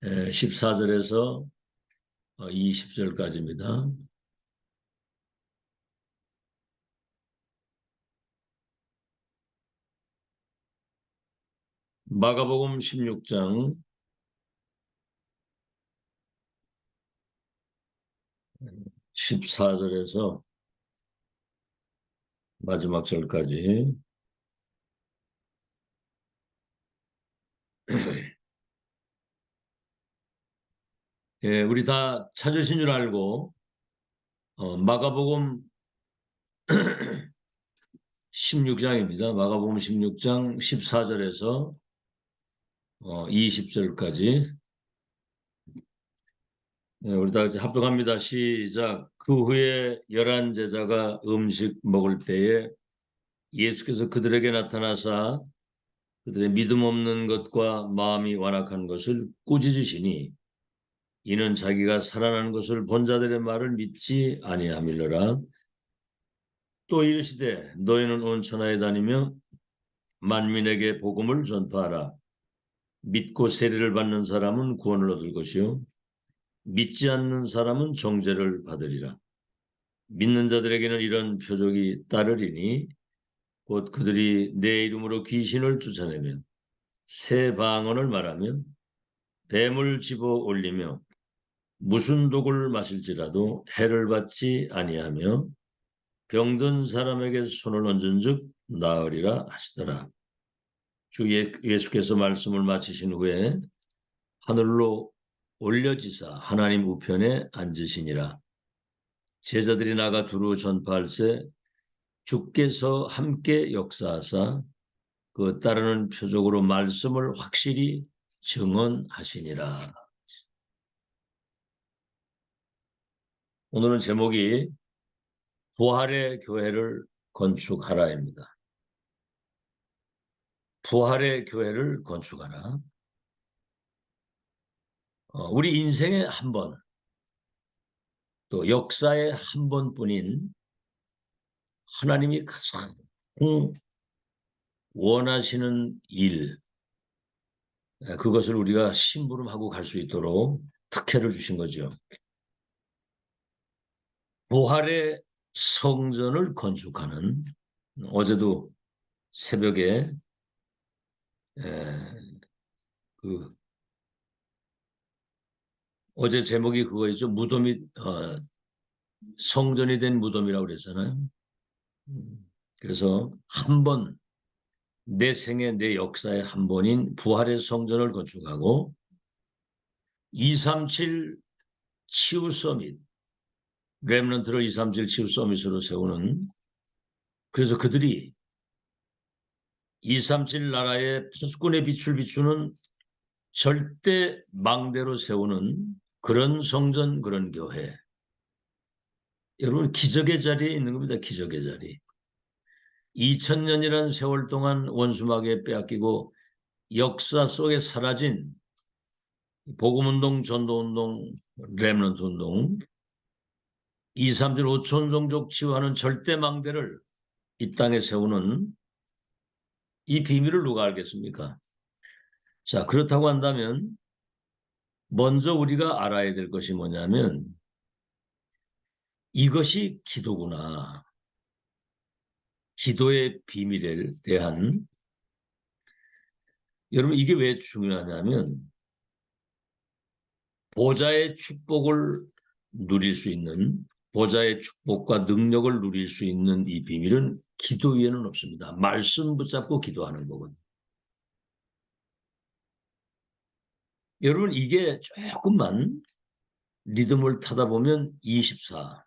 14절에서 20절까지입니다. 마가복음 16장 14절에서 마지막 절까지. 예, 우리 다 찾으신 줄 알고 마가복음 16장입니다. 마가복음 16장 14절에서 20절까지. 예, 우리 다 같이 합독합니다. 시작. 그 후에 11 제자가 음식 먹을 때에 예수께서 그들에게 나타나사 그들의 믿음 없는 것과 마음이 완악한 것을 꾸짖으시니 이는 자기가 살아난 것을 본 자들의 말을 믿지 아니함일러라. 또 이르시되 너희는 온 천하에 다니며 만민에게 복음을 전파하라. 믿고 세례를 받는 사람은 구원을 얻을 것이요 믿지 않는 사람은 정죄를 받으리라. 믿는 자들에게는 이런 표적이 따르리니 곧 그들이 내 이름으로 귀신을 쫓아내며 새 방언을 말하며 뱀을 집어 올리며 무슨 독을 마실지라도 해를 받지 아니하며 병든 사람에게 손을 얹은즉 나으리라 하시더라. 주 예수께서 말씀을 마치신 후에 하늘로 올려지사 하나님 우편에 앉으시니라. 제자들이 나가 두루 전파할세 주께서 함께 역사하사 그 따르는 표적으로 말씀을 확실히 증언하시니라. 오늘은 제목이 부활의 교회를 건축하라입니다. 부활의 교회를 건축하라. 우리 인생에 한 번, 또 역사에 한 번뿐인 하나님이 가장 원하시는 일, 그것을 우리가 심부름하고 갈 수 있도록 특혜를 주신 거죠. 부활의 성전을 건축하는, 어제도 새벽에 어제 제목이 그거였죠. 무덤이 성전이 된 무덤이라고 그랬잖아요. 그래서 한 번, 내 생애, 내 역사의 한 번인 부활의 성전을 건축하고 237 치유 서밋, 렘넌트를 237 치유 서밋으로 세우는, 그래서 그들이 237 나라의 파수꾼의 빛을 비추는 절대 망대로 세우는 그런 성전, 그런 교회. 여러분, 기적의 자리에 있는 겁니다. 기적의 자리. 2000년이라는 세월 동안 원수마귀에 빼앗기고 역사 속에 사라진 복음운동, 전도운동, 렘넌트 운동, 237 5천 종족 치유하는 절대 망대를 이 땅에 세우는 이 비밀을 누가 알겠습니까? 자, 그렇다고 한다면 먼저 우리가 알아야 될 것이 뭐냐면 이것이 기도구나. 기도의 비밀에 대한, 여러분 이게 왜 중요하냐면 보좌의 축복을 누릴 수 있는, 보좌의 축복과 능력을 누릴 수 있는 이 비밀은 기도 위에는 없습니다. 말씀 붙잡고 기도하는 거거든요. 여러분 이게 조금만 리듬을 타다 보면 24,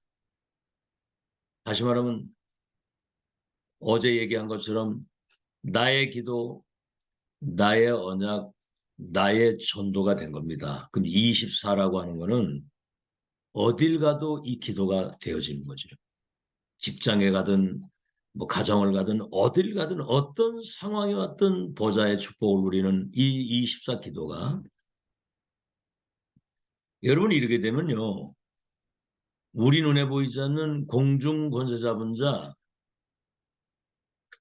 다시 말하면 어제 얘기한 것처럼 나의 기도, 나의 언약, 나의 전도가 된 겁니다. 그럼 24라고 하는 거는 어딜 가도 이 기도가 되어지는 거죠. 직장에 가든 뭐 가정을 가든 어딜 가든 어떤 상황이 왔든 보좌의 축복을 누리는 이 24 기도가, 여러분이 이렇게 되면요, 우리 눈에 보이지 않는 공중 권세 잡은 자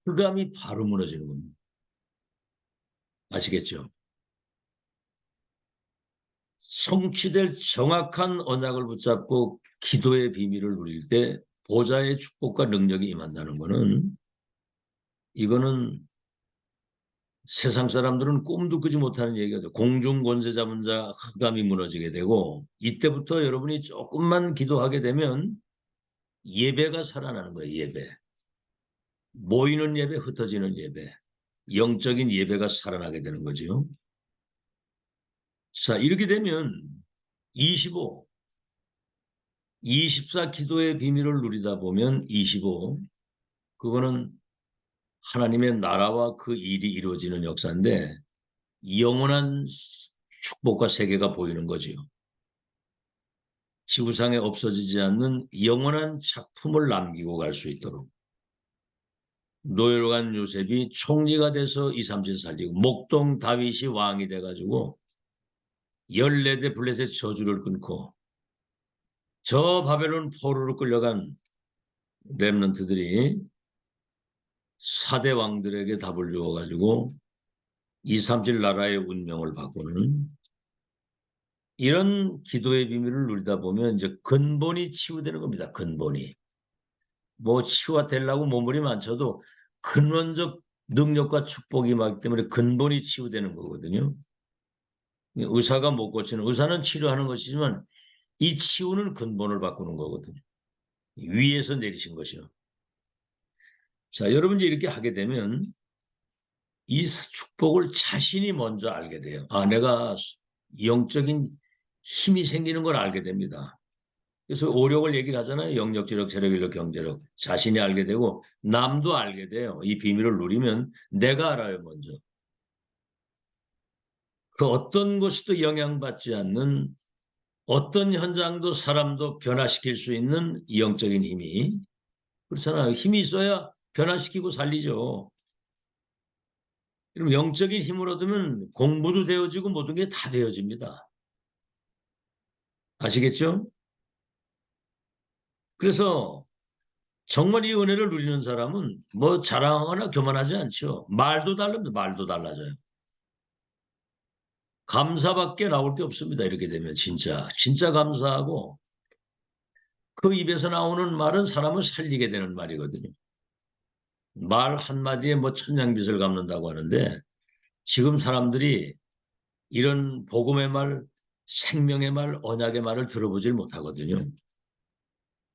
흑암이 바로 무너지는 겁니다. 아시겠죠? 성취될 정확한 언약을 붙잡고 기도의 비밀을 누릴 때 보좌의 축복과 능력이 임한다는 것은, 이거는 세상 사람들은 꿈도 꾸지 못하는 얘기가 돼요. 공중 권세 잡은 자 흑암이 무너지게 되고, 이때부터 여러분이 조금만 기도하게 되면 예배가 살아나는 거예요. 예배. 모이는 예배, 흩어지는 예배. 영적인 예배가 살아나게 되는 거죠. 자, 이렇게 되면 25, 24 기도의 비밀을 누리다 보면 25, 그거는 하나님의 나라와 그 일이 이루어지는 역사인데 영원한 축복과 세계가 보이는 거지요. 지구상에 없어지지 않는 영원한 작품을 남기고 갈 수 있도록. 노열관 요셉이 총리가 돼서 2, 3세 살리고, 목동 다윗이 왕이 돼가지고 14대 블레셋 저주를 끊고, 저 바벨론 포로로 끌려간 렘넌트들이 4대 왕들에게 답을 주어가지고 2, 3질 나라의 운명을 바꾸는, 이런 기도의 비밀을 누리다 보면 이제 근본이 치유되는 겁니다. 근본이. 뭐 치유되려고 몸부림 많쳐도 근원적 능력과 축복이 많기 때문에 근본이 치유되는 거거든요. 의사가 못 고치는, 의사는 치료하는 것이지만 이 치유는 근본을 바꾸는 거거든요. 위에서 내리신 것이요. 자, 여러분이 이렇게 하게 되면 이 축복을 자신이 먼저 알게 돼요. 아, 내가 영적인 힘이 생기는 걸 알게 됩니다. 그래서 오력을 얘기를 하잖아요. 영력, 지력, 체력, 인력, 경제력. 자신이 알게 되고 남도 알게 돼요. 이 비밀을 누리면 내가 알아요, 먼저. 그 어떤 것도 영향받지 않는, 어떤 현장도 사람도 변화시킬 수 있는 영적인 힘이, 그렇잖아요. 힘이 있어야 변화시키고 살리죠. 그럼 영적인 힘을 얻으면 공부도 되어지고 모든 게 다 되어집니다. 아시겠죠? 그래서 정말 이 은혜를 누리는 사람은 뭐 자랑하거나 교만하지 않죠. 말도 다릅니다. 말도 달라져요. 감사밖에 나올 게 없습니다. 이렇게 되면 진짜 감사하고, 그 입에서 나오는 말은 사람을 살리게 되는 말이거든요. 말 한마디에 뭐 천냥빚을 갚는다고 하는데, 지금 사람들이 이런 복음의 말, 생명의 말, 언약의 말을 들어보질 못하거든요.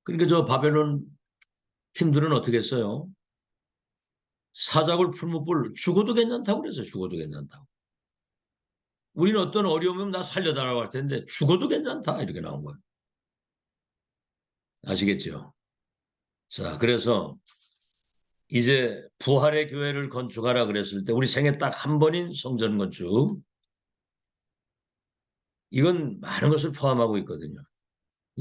그러니까 저 바벨론 팀들은 어떻게 했어요? 사자굴 풀무불, 죽어도 괜찮다고 그랬어요. 죽어도 괜찮다고. 우리는 어떤 어려움이면 나 살려달라고 할 텐데 죽어도 괜찮다 이렇게 나온 거예요. 아시겠죠? 자, 그래서 이제 부활의 교회를 건축하라 그랬을 때 우리 생애 딱 한 번인 성전 건축, 이건 많은 것을 포함하고 있거든요.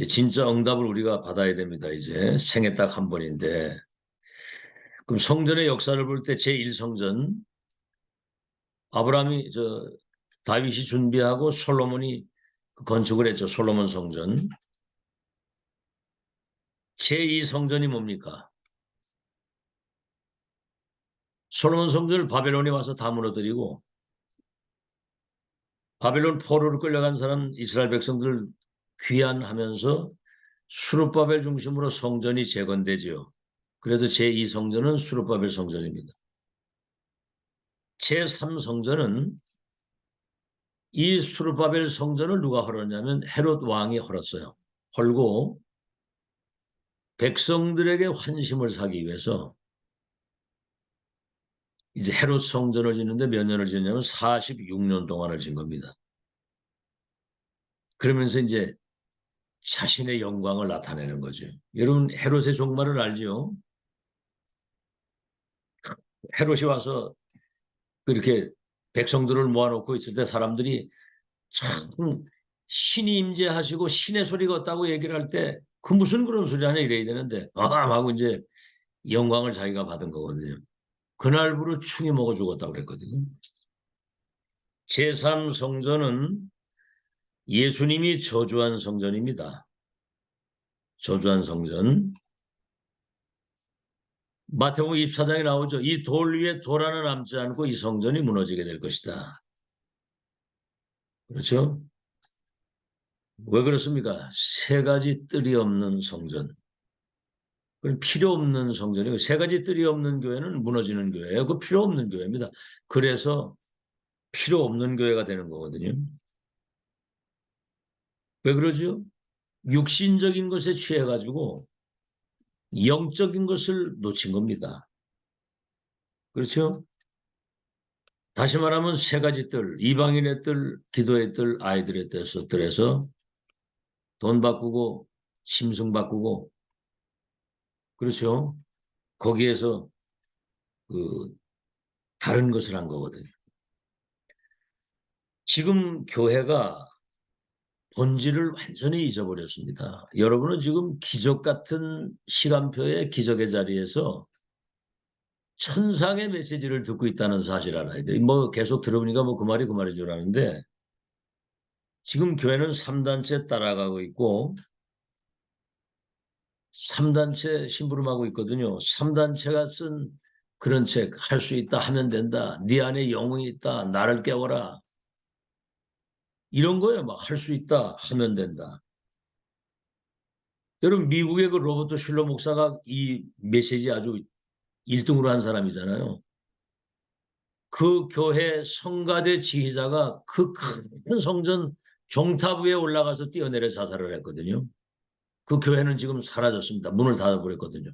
진짜 응답을 우리가 받아야 됩니다. 이제 생애 딱 한 번인데, 그럼 성전의 역사를 볼 때 제1성전, 아브라함이 다윗이 준비하고 솔로몬이 건축을 했죠. 솔로몬 성전. 제2성전이 뭡니까? 솔로몬 성전을 바벨론에 와서 다 무너뜨리고, 바벨론 포로로 끌려간 사람 이스라엘 백성들 귀환하면서 수룹바벨 중심으로 성전이 재건되지요. 그래서 제2성전은 수룹바벨 성전입니다. 제3성전은, 이 수룹바벨 성전을 누가 헐었냐면 헤롯 왕이 헐었어요. 헐고 백성들에게 환심을 사기 위해서 이제 헤롯 성전을 짓는데 몇 년을 짓냐면 46년 동안을 짓 겁니다. 그러면서 이제 자신의 영광을 나타내는 거죠. 여러분 헤롯의 종말을 알죠? 헤롯이 와서 그렇게 백성들을 모아놓고 있을 때 사람들이 참 신이 임재하시고 신의 소리가 없다고 얘기를 할 때 그 무슨 그런 소리 하냐 이래야 되는데 하고 이제 영광을 자기가 받은 거거든요. 그날부로 충이 먹어 죽었다고 그랬거든요. 제3성전은 예수님이 저주한 성전입니다. 저주한 성전. 마태복음 24장에 나오죠. 이 돌 위에 돌 하나 남지 않고 이 성전이 무너지게 될 것이다. 그렇죠? 왜 그렇습니까? 세 가지 뜰이 없는 성전. 그건 필요 없는 성전이고 세 가지 뜰이 없는 교회는 무너지는 교회예요. 그 필요 없는 교회입니다. 그래서 필요 없는 교회가 되는 거거든요. 왜 그러죠? 육신적인 것에 취해가지고 영적인 것을 놓친 겁니다. 그렇죠? 다시 말하면 세 가지 뜰, 이방인의 뜰, 기도의 뜰, 아이들의 뜰에서 돈 바꾸고 심승 바꾸고 그렇죠? 거기에서 그 다른 것을 한 거거든요. 지금 교회가 본질을 완전히 잊어버렸습니다. 여러분은 지금 기적 같은 시간표의 기적의 자리에서 천상의 메시지를 듣고 있다는 사실 알아야 돼요. 뭐 계속 들어보니까 뭐 그 말이 그 말인 줄 아는데 지금 교회는 3단체 따라가고 있고 3단체 심부름하고 있거든요. 3단체가 쓴 그런 책, 할 수 있다, 하면 된다. 네 안에 영웅이 있다, 나를 깨워라. 이런 거예요. 막 할 수 있다, 하면 된다. 여러분 미국의 그 로버트 슐러 목사가 이 메시지 아주 1등으로 한 사람이잖아요. 그 교회 성가대 지휘자가 그 큰 성전 종탑 위에 올라가서 뛰어내려 자살을 했거든요. 그 교회는 지금 사라졌습니다. 문을 닫아버렸거든요.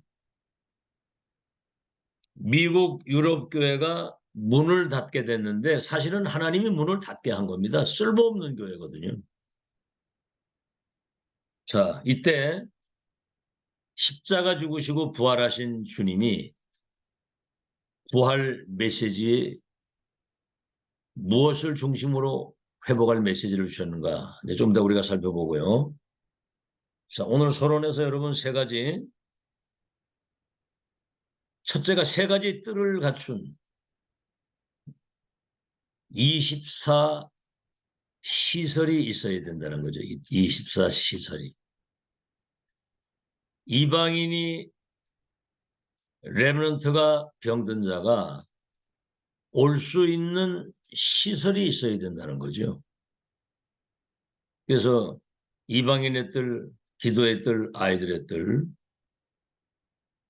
미국 유럽 교회가 문을 닫게 됐는데 사실은 하나님이 문을 닫게 한 겁니다. 쓸모없는 교회거든요. 자, 이때 십자가 죽으시고 부활하신 주님이 부활 메시지에 무엇을 중심으로 회복할 메시지를 주셨는가? 좀 더 우리가 살펴보고요. 자, 오늘 서론에서 여러분 세 가지. 첫째가 세 가지 뜰을 갖춘 24 시설이 있어야 된다는 거죠. 24 시설이. 이방인이 렘넌트가 병든 자가 올 수 있는 시설이 있어야 된다는 거죠. 그래서 이방인의 뜰, 기도의 뜰, 아이들의 뜰,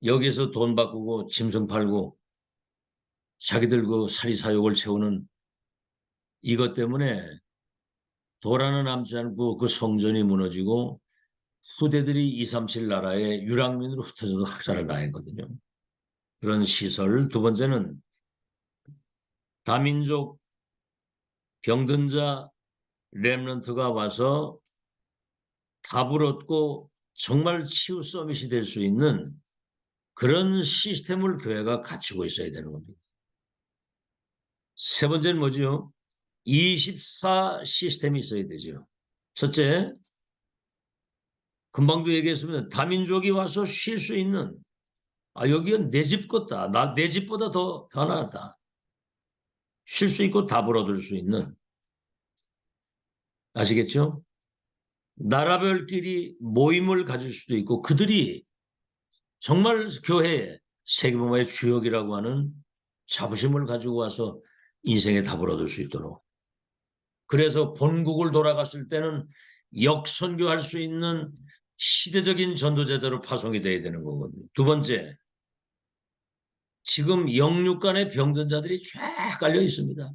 여기서 돈 바꾸고 짐승 팔고 자기들 그 사리사욕을 채우는 이것 때문에 도라는 남지 않고 그 성전이 무너지고 후대들이 237 나라의 유랑민으로 흩어져서 학살을 당했거든요. 그런 시설. 두 번째는 다민족 병든 자 렘넌트가 와서 답을 얻고 정말 치유 서밋이 될 수 있는 그런 시스템을 교회가 갖추고 있어야 되는 겁니다. 세 번째는 뭐죠? 24 시스템이 있어야 되죠. 첫째, 금방도 얘기했습니다. 다민족이 와서 쉴 수 있는 여기가 내 집 같다. 내 집보다 더 편하다. 쉴 수 있고 답을 얻을 수 있는 아시겠죠? 나라별끼리 모임을 가질 수도 있고 그들이 정말 교회에 세계복음화의 주역이라고 하는 자부심을 가지고 와서 인생의 답을 얻을 수 있도록. 그래서 본국을 돌아갔을 때는 역선교할 수 있는 시대적인 전도제자로 파송이 돼야 되는 거거든요. 두 번째, 지금 영육간의 병든 자들이 쫙 깔려 있습니다.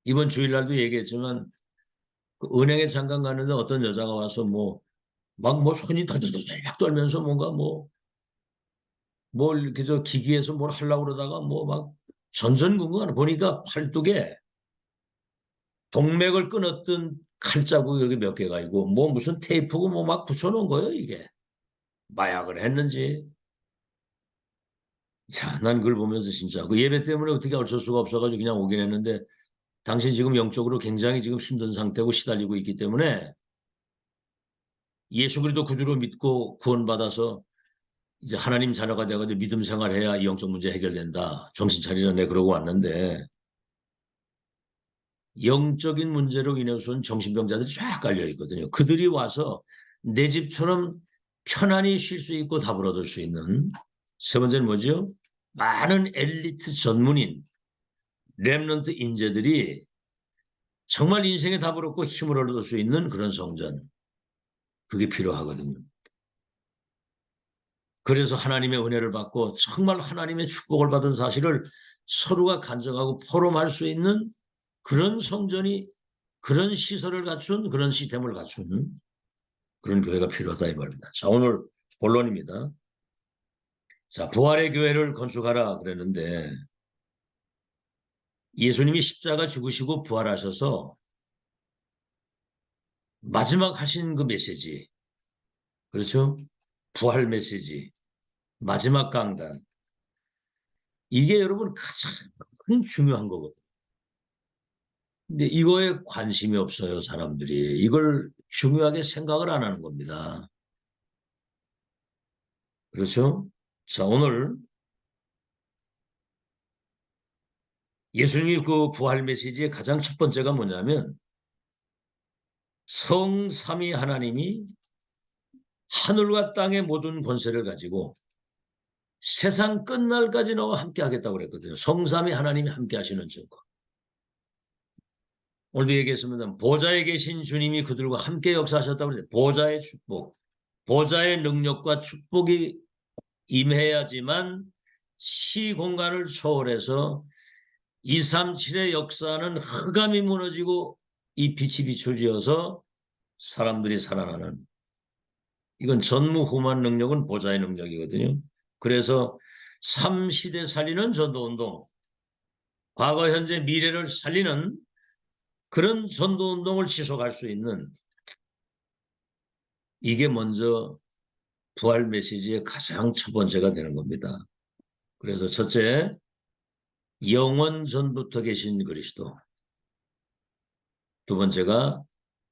이번 주일날도 얘기했지만 그 은행에 잠깐 가는데 어떤 여자가 와서 막 손이 덜덜덜 떨면서 뭔가 뭘 이렇게 저 기기에서 뭘 하려고 그러다가 막 전전긍긍하는 보니까 팔뚝에 동맥을 끊었던 칼자국 여기 몇 개가 있고 무슨 테이프고 막 붙여놓은 거예요 이게. 마약을 했는지. 자, 난 그걸 보면서 진짜 그 예배 때문에 어떻게 어쩔 수가 없어가지고 그냥 오긴 했는데 당신 지금 영적으로 굉장히 지금 힘든 상태고 시달리고 있기 때문에 예수 그리스도 구주로 믿고 구원받아서 이제 하나님 자녀가 돼가지고 믿음 생활해야 이 영적 문제 해결된다. 정신 차리라 내 그러고 왔는데 영적인 문제로 인해서는 정신병자들이 쫙 깔려 있거든요. 그들이 와서 내 집처럼 편안히 쉴 수 있고 답을 얻을 수 있는. 세 번째는 뭐죠? 많은 엘리트 전문인 렘넌트 인재들이 정말 인생의 답을 얻고 힘을 얻을 수 있는 그런 성전. 그게 필요하거든요. 그래서 하나님의 은혜를 받고 정말 하나님의 축복을 받은 사실을 서로가 간증하고 포럼할 수 있는 그런 성전이, 그런 시설을 갖춘, 그런 시스템을 갖춘 그런 교회가 필요하다 이 말입니다. 자, 오늘 본론입니다. 자, 부활의 교회를 건축하라 그랬는데 예수님이 십자가 죽으시고 부활하셔서 마지막 하신 그 메시지, 그렇죠? 부활 메시지, 마지막 강단. 이게 여러분 가장 큰 중요한 거거든요. 근데 이거에 관심이 없어요, 사람들이. 이걸 중요하게 생각을 안 하는 겁니다. 그렇죠? 자, 오늘 예수님이 그 부활 메시지의 가장 첫 번째가 뭐냐면 성삼위 하나님이 하늘과 땅의 모든 권세를 가지고 세상 끝날까지 너와 함께 하겠다고 그랬거든요. 성삼위 하나님이 함께 하시는 증거. 오늘도 얘기했습니다. 보좌에 계신 주님이 그들과 함께 역사하셨다고 그랬는데 보좌의 축복, 보좌의 능력과 축복이 임해야지만 시공간을 초월해서 237의 역사는 흑암이 무너지고 이 빛이 비춰지어서 사람들이 살아나는, 이건 전무후무한 능력은 보좌의 능력이거든요. 그래서 3시대 살리는 전도운동, 과거, 현재, 미래를 살리는 그런 전도운동을 지속할 수 있는, 이게 먼저 부활 메시지의 가장 첫 번째가 되는 겁니다. 그래서 첫째, 영원 전부터 계신 그리스도. 두 번째가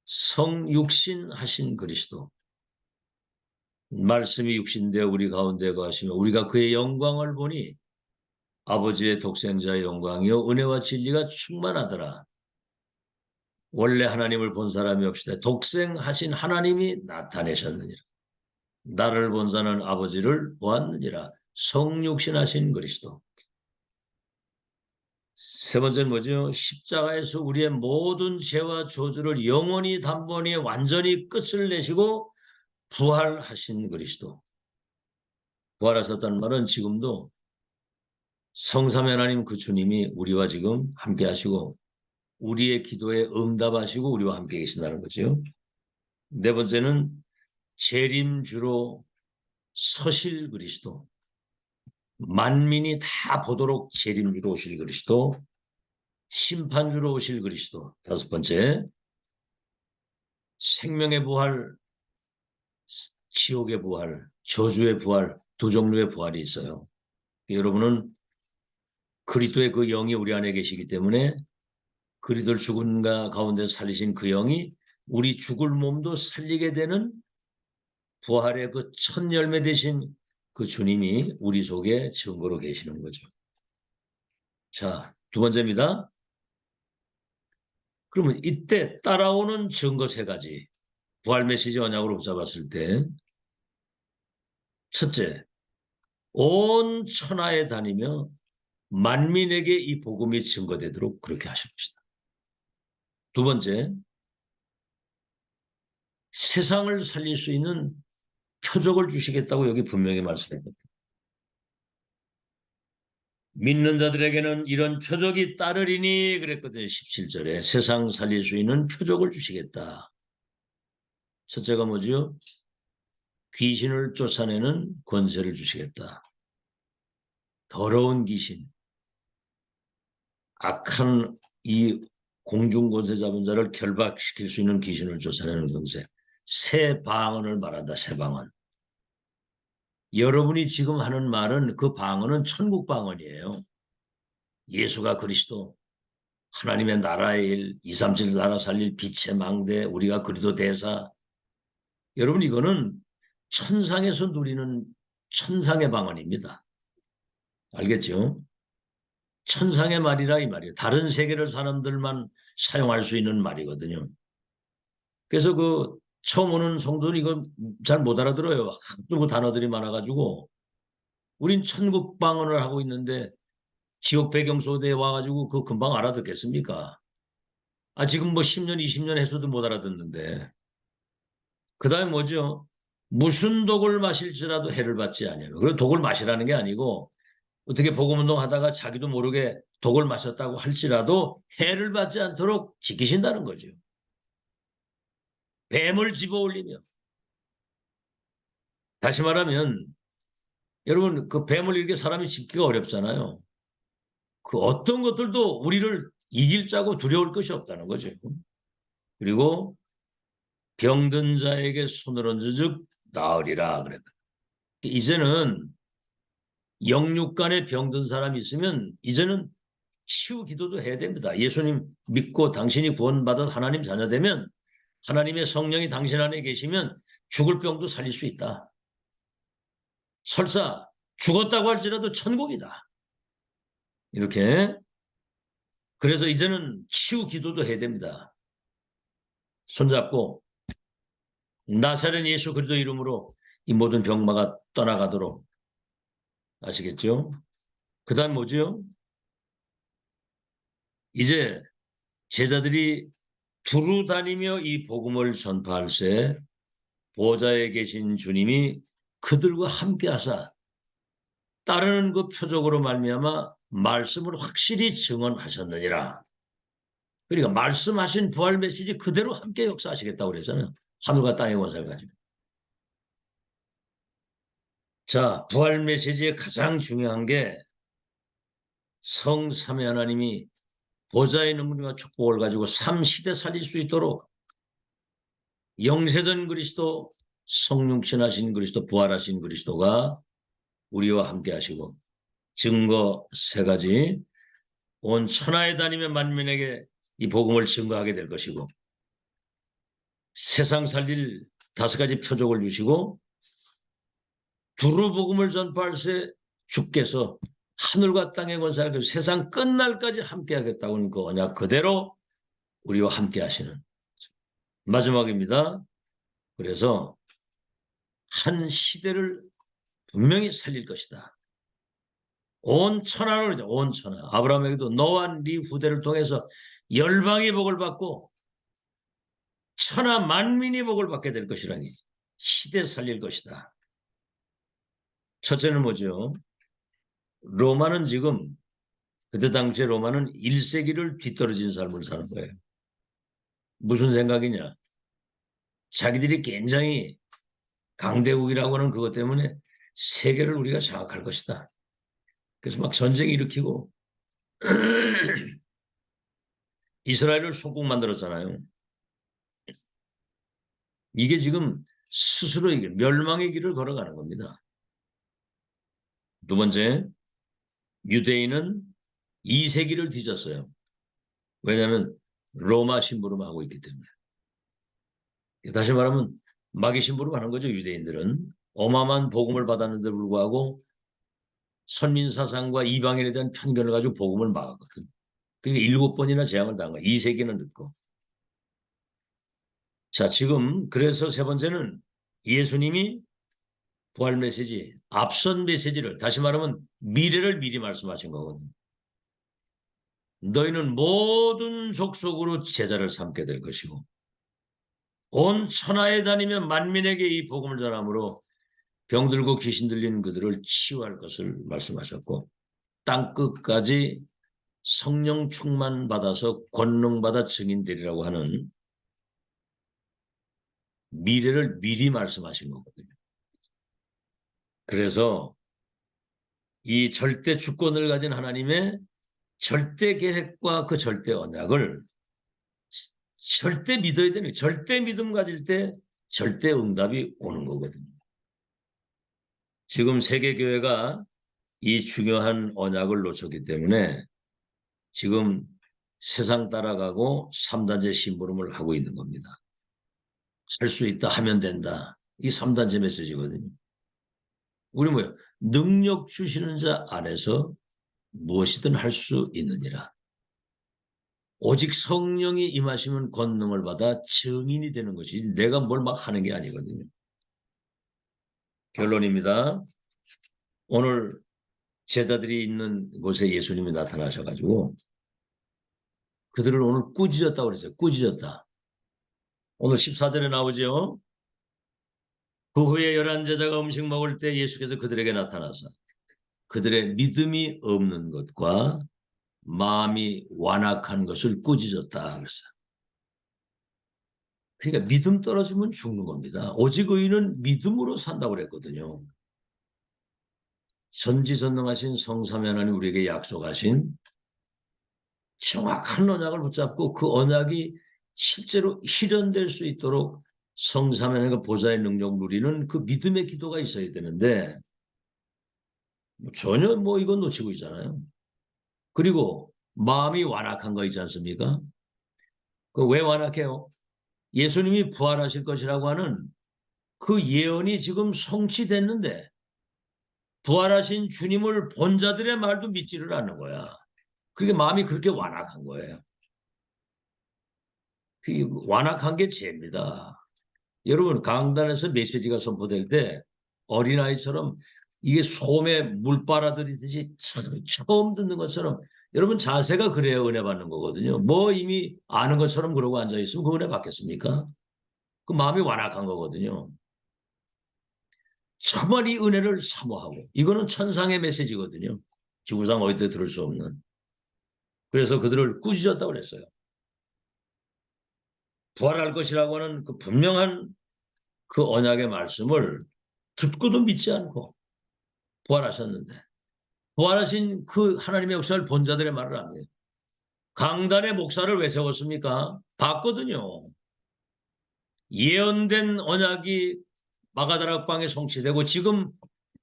성육신 하신 그리스도. 말씀이 육신되어 우리 가운데 거하시며 우리가 그의 영광을 보니 아버지의 독생자의 영광이요 은혜와 진리가 충만하더라. 원래 하나님을 본 사람이 없이되 독생하신 하나님이 나타내셨느니라. 나를 본 자는 아버지를 보았느니라. 성육신하신 그리스도. 세 번째는 뭐죠? 십자가에서 우리의 모든 죄와 저주를 영원히 단번에 완전히 끝을 내시고 부활하신 그리스도. 부활하셨다는 말은 지금도 성삼위 하나님 그 주님이 우리와 지금 함께 하시고 우리의 기도에 응답하시고 우리와 함께 계신다는 거죠. 네 번째는 재림주로 서실 그리스도. 만민이 다 보도록 재림주로 오실 그리스도. 심판주로 오실 그리스도. 다섯 번째, 생명의 부활, 지옥의 부활, 저주의 부활, 두 종류의 부활이 있어요. 여러분은 그리스도의 그 영이 우리 안에 계시기 때문에 그리스도를 죽은 가운데 살리신 그 영이 우리 죽을 몸도 살리게 되는 부활의 그 첫 열매 되신 그 주님이 우리 속에 증거로 계시는 거죠. 자, 두 번째입니다. 그러면 이때 따라오는 증거 세 가지. 부활 메시지 언약으로 붙잡았을 때 첫째, 온 천하에 다니며 만민에게 이 복음이 증거되도록 그렇게 하실 것이다. 두 번째, 세상을 살릴 수 있는 표적을 주시겠다고 여기 분명히 말씀합니다. 믿는 자들에게는 이런 표적이 따르리니 그랬거든요. 17절에 세상 살릴 수 있는 표적을 주시겠다. 첫째가 뭐죠? 귀신을 쫓아내는 권세를 주시겠다. 더러운 귀신, 악한 이 공중 권세 잡은 자를 결박시킬 수 있는 귀신을 쫓아내는 권세. 새 방언을 말한다. 새 방언. 여러분이 지금 하는 말은 그 방언은 천국 방언이에요. 예수가 그리스도, 하나님의 나라의 일, 237 나라 살릴 빛의 망대, 우리가 그리스도 대사. 여러분 이거는 천상에서 누리는 천상의 방언입니다. 알겠죠? 천상의 말이라 이 말이에요. 다른 세계를 사람들만 사용할 수 있는 말이거든요. 그래서 그 처음 오는 성도는 이거 잘 못 알아들어요. 하도 그 단어들이 많아가지고 우린 천국 방언을 하고 있는데 지옥 배경 속에 와가지고 그 금방 알아듣겠습니까? 지금 뭐 10년, 20년 했어도 못 알아듣는데. 그 다음에 뭐죠? 무슨 독을 마실지라도 해를 받지 아니하며. 그리고 독을 마시라는 게 아니고 어떻게 복음운동 하다가 자기도 모르게 독을 마셨다고 할지라도 해를 받지 않도록 지키신다는 거죠. 뱀을 집어올리며. 다시 말하면 여러분 그 뱀을 이렇게 사람이 집기가 어렵잖아요. 그 어떤 것들도 우리를 이길 자고 두려울 것이 없다는 거죠. 그리고 병든 자에게 손을 얹어즉 나으리라 그랬다. 이제는 영육간에 병든 사람이 있으면 이제는 치유 기도도 해야 됩니다. 예수님 믿고 당신이 구원받아 하나님 자녀 되면 하나님의 성령이 당신 안에 계시면 죽을 병도 살릴 수 있다. 설사 죽었다고 할지라도 천국이다. 이렇게. 그래서 이제는 치유 기도도 해야 됩니다. 손잡고 나사렛 예수 그리스도 이름으로 이 모든 병마가 떠나가도록. 아시겠죠? 그 다음 뭐죠? 이제 제자들이 두루 다니며 이 복음을 전파할세 보좌에 계신 주님이 그들과 함께 하사 따르는 그 표적으로 말미암아 말씀을 확실히 증언하셨느니라. 그러니까 말씀하신 부활 메시지 그대로 함께 역사하시겠다고 그랬잖아요. 하늘과 땅의 권세를 가지고. 자, 부활 메시지의 가장 중요한 게 성삼위 하나님이 보좌의 능력과 축복을 가지고 3시대 살릴 수 있도록 영세전 그리스도, 성육신하신 그리스도, 부활하신 그리스도가 우리와 함께 하시고 증거 3가지. 온 천하에 다니며 만민에게 이 복음을 증거하게 될 것이고 세상 살릴 5가지 표적을 주시고 두루 복음을 전파할세 주께서 하늘과 땅의 권세를 세상 끝날까지 함께 하겠다고는 그 언약 그대로 우리와 함께 하시는 마지막입니다. 그래서 한 시대를 분명히 살릴 것이다. 온 천하로 그러죠. 온 천하. 아브라함에게도 너와 네 후대를 통해서 열방이 복을 받고 천하 만민이 복을 받게 될 것이라니. 시대 살릴 것이다. 첫째는 뭐죠? 로마는 지금 그때 당시에 로마는 1세기를 뒤떨어진 삶을 사는 거예요. 무슨 생각이냐? 자기들이 굉장히 강대국이라고 하는 그것 때문에 세계를 우리가 장악할 것이다. 그래서 막 전쟁 일으키고 이스라엘을 속국 만들었잖아요. 이게 지금 스스로 이게 멸망의 길을 걸어가는 겁니다. 두 번째, 유대인은 2세기를 뒤졌어요. 왜냐하면 로마 심부름하고 있기 때문에. 다시 말하면 마귀 심부름하는 거죠. 유대인들은. 어마어마한 복음을 받았는데 불구하고 선민사상과 이방인에 대한 편견을 가지고 복음을 막았거든. 그러니까 7번이나 재앙을 당한 거야. 2세기는 늦고. 자, 지금 그래서 세 번째는 예수님이 부활 메시지, 앞선 메시지를 다시 말하면 미래를 미리 말씀하신 거거든요. 너희는 모든 족속으로 제자를 삼게 될 것이고 온 천하에 다니며 만민에게 이 복음을 전함으로 병들고 귀신 들린 그들을 치유할 것을 말씀하셨고 땅 끝까지 성령 충만 받아서 권능 받아 증인되리라고 하는 미래를 미리 말씀하신 거거든요. 그래서 이 절대 주권을 가진 하나님의 절대 계획과 그 절대 언약을 절대 믿어야 되는, 절대 믿음 가질 때 절대 응답이 오는 거거든요. 지금 세계교회가 이 중요한 언약을 놓쳤기 때문에 지금 세상 따라가고 3단체 심부름을 하고 있는 겁니다. 할 수 있다 하면 된다. 이 3단체 메시지거든요. 우리 뭐예요? 능력 주시는 자 안에서 무엇이든 할 수 있느니라. 오직 성령이 임하시면 권능을 받아 증인이 되는 것이지 내가 뭘 막 하는 게 아니거든요. 결론입니다. 오늘 제자들이 있는 곳에 예수님이 나타나셔가지고 그들을 오늘 꾸짖었다고 그랬어요. 꾸짖었다. 오늘 14절에 나오죠. 그 후에 11제자가 음식 먹을 때 예수께서 그들에게 나타나서 그들의 믿음이 없는 것과 마음이 완악한 것을 꾸짖었다 그랬어요. 그러니까 믿음 떨어지면 죽는 겁니다. 오직 의인은 믿음으로 산다고 그랬거든요. 전지전능하신 성삼위 하나님 우리에게 약속하신 정확한 언약을 붙잡고 그 언약이 실제로 실현될 수 있도록 성삼위 하나님과 보좌의 능력 누리는 그 믿음의 기도가 있어야 되는데 전혀 이건 놓치고 있잖아요. 그리고 마음이 완악한 거 있지 않습니까? 그 왜 완악해요? 예수님이 부활하실 것이라고 하는 그 예언이 지금 성취됐는데 부활하신 주님을 본 자들의 말도 믿지를 않는 거야. 그게 마음이 그렇게 완악한 거예요. 그 완악한 게 죄입니다. 여러분 강단에서 메시지가 선포될 때 어린아이처럼 이게 소금에 물 빨아들이듯이 처음 듣는 것처럼 여러분 자세가 그래야 은혜 받는 거거든요. 이미 아는 것처럼 그러고 앉아있으면 그 은혜 받겠습니까? 그 마음이 완악한 거거든요. 정말 이 은혜를 사모하고 이거는 천상의 메시지거든요. 지구상 어디도 들을 수 없는. 그래서 그들을 꾸짖었다고 그랬어요. 부활할 것이라고 하는 그 분명한 그 언약의 말씀을 듣고도 믿지 않고 부활하셨는데 부활하신 그 하나님의 역사를 본 자들의 말을 안 해요. 강단의 목사를 왜 세웠습니까? 봤거든요. 예언된 언약이 마가다락방에 성취되고 지금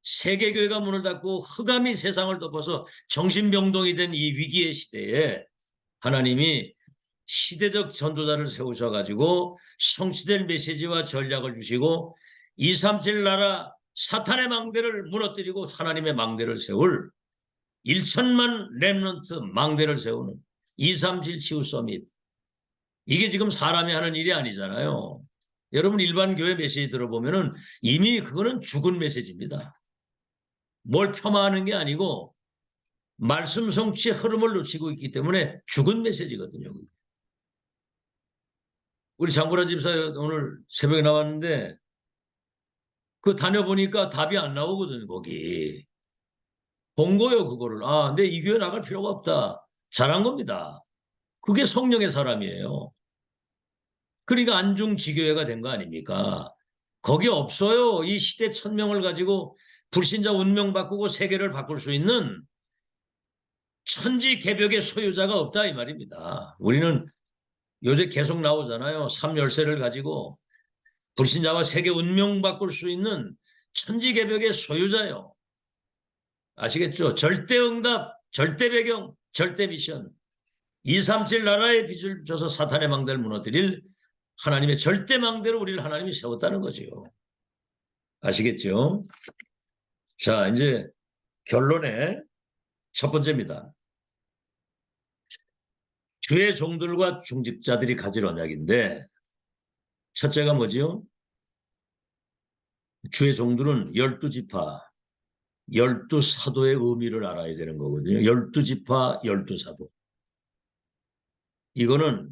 세계교회가 문을 닫고 흑암이 세상을 덮어서 정신병동이 된 이 위기의 시대에 하나님이 시대적 전도자를 세우셔가지고 성취될 메시지와 전략을 주시고 237 나라 사탄의 망대를 무너뜨리고 하나님의 망대를 세울 1천만 렘넌트 망대를 세우는 237 치유 서밋. 이게 지금 사람이 하는 일이 아니잖아요. 여러분 일반 교회 메시지 들어보면은 이미 그거는 죽은 메시지입니다. 뭘 폄하하는 게 아니고 말씀 성취의 흐름을 놓치고 있기 때문에 죽은 메시지거든요. 우리 장보라 집사 오늘 새벽에 나왔는데 그 다녀보니까 답이 안 나오거든요. 거기. 본 거예요. 그거를. 근데 이 교회 나갈 필요가 없다. 잘한 겁니다. 그게 성령의 사람이에요. 그러니까 안중지교회가 된 거 아닙니까? 거기 없어요. 이 시대 천명을 가지고 불신자 운명 바꾸고 세계를 바꿀 수 있는 천지개벽의 소유자가 없다 이 말입니다. 우리는 요새 계속 나오잖아요. 3열쇠를 가지고 불신자와 세계 운명 바꿀 수 있는 천지개벽의 소유자요. 아시겠죠? 절대응답, 절대배경, 절대미션. 237 나라의 빚을 줘서 사탄의 망대를 무너뜨릴 하나님의 절대망대로 우리를 하나님이 세웠다는 거죠. 아시겠죠? 자, 이제 결론의 첫 번째입니다. 주의 종들과 중직자들이 가질 언약인데 첫째가 뭐지요? 주의 종들은 12지파, 12사도의 의미를 알아야 되는 거거든요. 12지파, 12사도. 이거는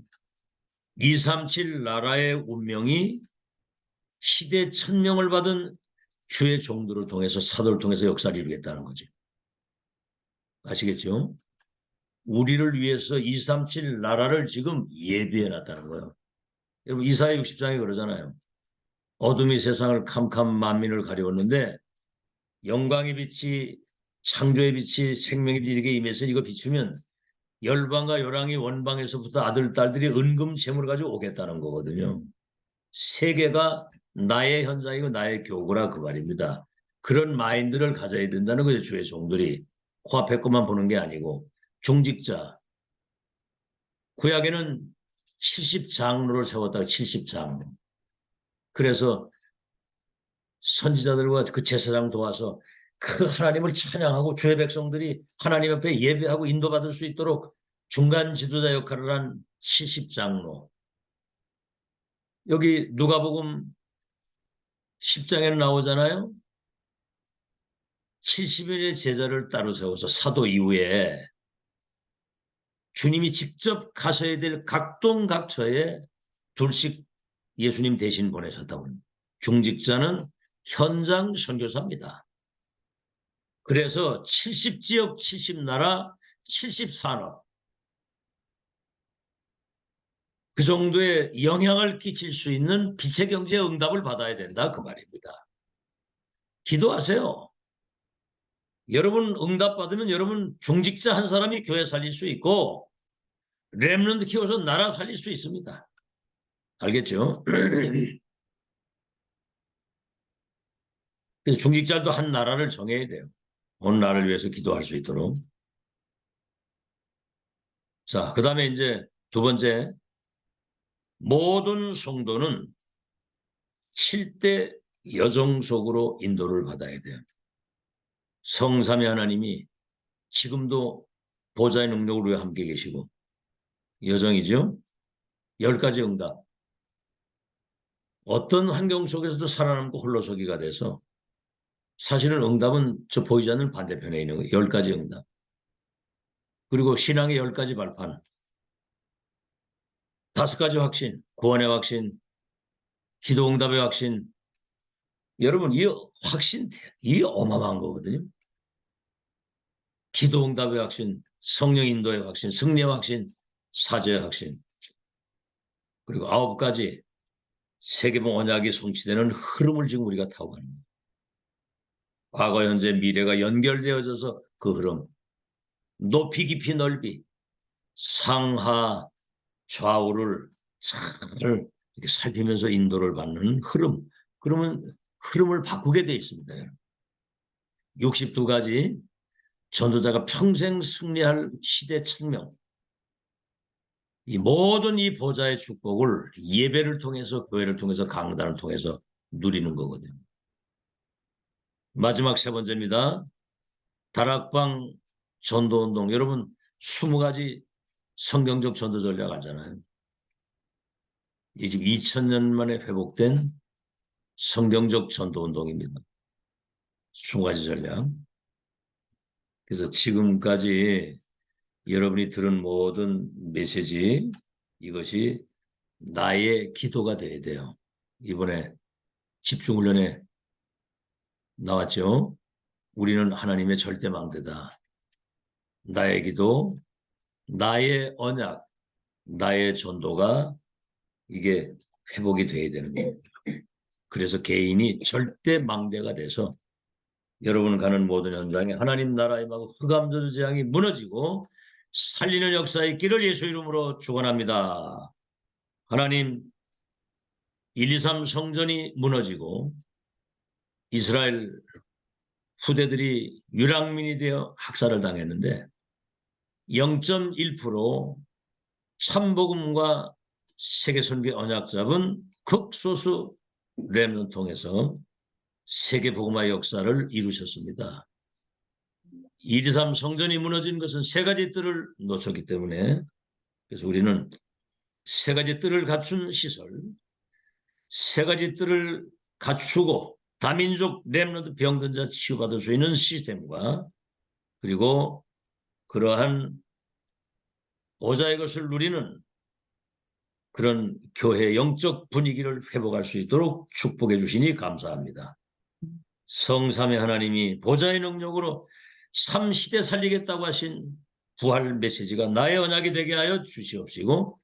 237 나라의 운명이 시대 천명을 받은 주의 종들을 통해서 사도를 통해서 역사를 이루겠다는 거죠. 아시겠죠? 우리를 위해서 237 나라를 지금 예비해 놨다는 거예요. 여러분 이사야 60장에 그러잖아요. 어둠이 세상을 캄캄 만민을 가려웠는데 영광의 빛이 창조의 빛이 생명의 빛이 이렇게 임해서 이거 비추면 열방과 요랑이 원방에서부터 아들 딸들이 은금 재물을 가지고 오겠다는 거거든요. 세계가 나의 현장이고 나의 교구라 그 말입니다. 그런 마인드를 가져야 된다는 거죠. 주의 종들이 코앞에 것만 보는 게 아니고 중직자. 구약에는 70장로를 세웠다가 70장로. 그래서 선지자들과 그 제사장 도와서 그 하나님을 찬양하고 주의 백성들이 하나님 앞에 예배하고 인도받을 수 있도록 중간 지도자 역할을 한 70장로. 여기 누가복음 10장에는 나오잖아요. 70인의 제자를 따로 세워서 사도 이후에 주님이 직접 가셔야 될 각동각처에 둘씩 예수님 대신 보내셨다고 합니다. 중직자는 현장 선교사입니다. 그래서 70지역, 70나라, 70산업 그 정도의 영향을 끼칠 수 있는 빛의 경제의 응답을 받아야 된다 그 말입니다. 기도하세요. 여러분 응답 받으면 여러분 중직자 한 사람이 교회 살릴 수 있고 렘넌트 키워서 나라 살릴 수 있습니다. 알겠죠? 그래서 중직자도 한 나라를 정해야 돼요. 어느 나라를 위해서 기도할 수 있도록. 자, 그 다음에 이제 두 번째, 모든 성도는 7대 여정 속으로 인도를 받아야 돼요. 성삼위 하나님이 지금도 보좌의 능력으로 왜 함께 계시고 여정이죠. 10가지 응답. 어떤 환경 속에서도 살아남고 홀로서기가 돼서 사실은 응답은 저 보이지 않는 반대편에 있는 거예요. 10가지 응답. 그리고 신앙의 10가지 발판. 5가지 확신. 구원의 확신. 기도 응답의 확신. 여러분 이 확신 이 어마어마한 거거든요. 기도 응답의 확신, 성령 인도의 확신, 승리의 확신, 사죄의 확신. 그리고 9가지 세계봉 언약이 성취되는 흐름을 지금 우리가 타고 가는 거예요. 과거, 현재, 미래가 연결되어져서 그 흐름. 높이, 깊이, 넓이, 상하, 좌우를 잘 이렇게 살피면서 인도를 받는 흐름. 그러면 흐름을 바꾸게 돼 있습니다. 62가지 전도자가 평생 승리할 시대 천명. 이 모든 이 보좌의 축복을 예배를 통해서 교회를 통해서 강단을 통해서 누리는 거거든요. 마지막 세 번째입니다. 다락방 전도운동. 여러분 20가지 성경적 전도 전략 알잖아요. 이 지금 2000년 만에 회복된 성경적 전도운동입니다. 20가지 전략. 그래서 지금까지 여러분이 들은 모든 메시지 이것이 나의 기도가 돼야 돼요. 이번에 집중훈련에 나왔죠. 우리는 하나님의 절대망대다. 나의 기도, 나의 언약, 나의 전도가 이게 회복이 돼야 되는 거예요. 그래서 개인이 절대망대가 돼서 여러분 가는 모든 현장에 하나님 나라의 막 흑암저주 재앙이 무너지고 살리는 역사의 있기를 예수 이름으로 축원합니다. 하나님 123 성전이 무너지고 이스라엘 후대들이 유랑민이 되어 학살을 당했는데 0.1% 참복음과 세계선교 언약 잡은 극소수 렘넌트 통해서 세계복음화 역사를 이루셨습니다. 223 성전이 무너진 것은 3가지 뜰을 놓쳤기 때문에 그래서 우리는 3가지 뜰을 갖춘 시설, 3가지 뜰을 갖추고 다민족 렘넌트 병든 자 치유받을 수 있는 시스템과 그리고 그러한 보좌의 것을 누리는 그런 교회 영적 분위기를 회복할 수 있도록 축복해 주시니 감사합니다. 성삼위 하나님이 보좌의 능력으로 3시대 살리겠다고 하신 부활 메시지가 나의 언약이 되게 하여 주시옵시고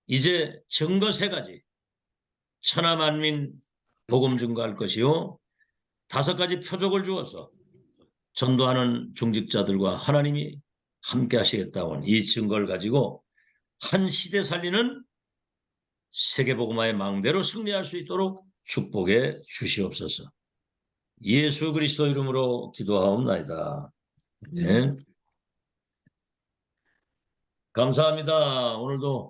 이제 증거 3가지 천하만민 복음 증거할 것이요 5가지 표적을 주어서 전도하는 중직자들과 하나님이 함께 하시겠다고 하는 이 증거를 가지고 한 시대 살리는 세계복음화의 망대로 승리할 수 있도록 축복해 주시옵소서. 예수 그리스도 이름으로 기도하옵나이다. 네. 감사합니다. 오늘도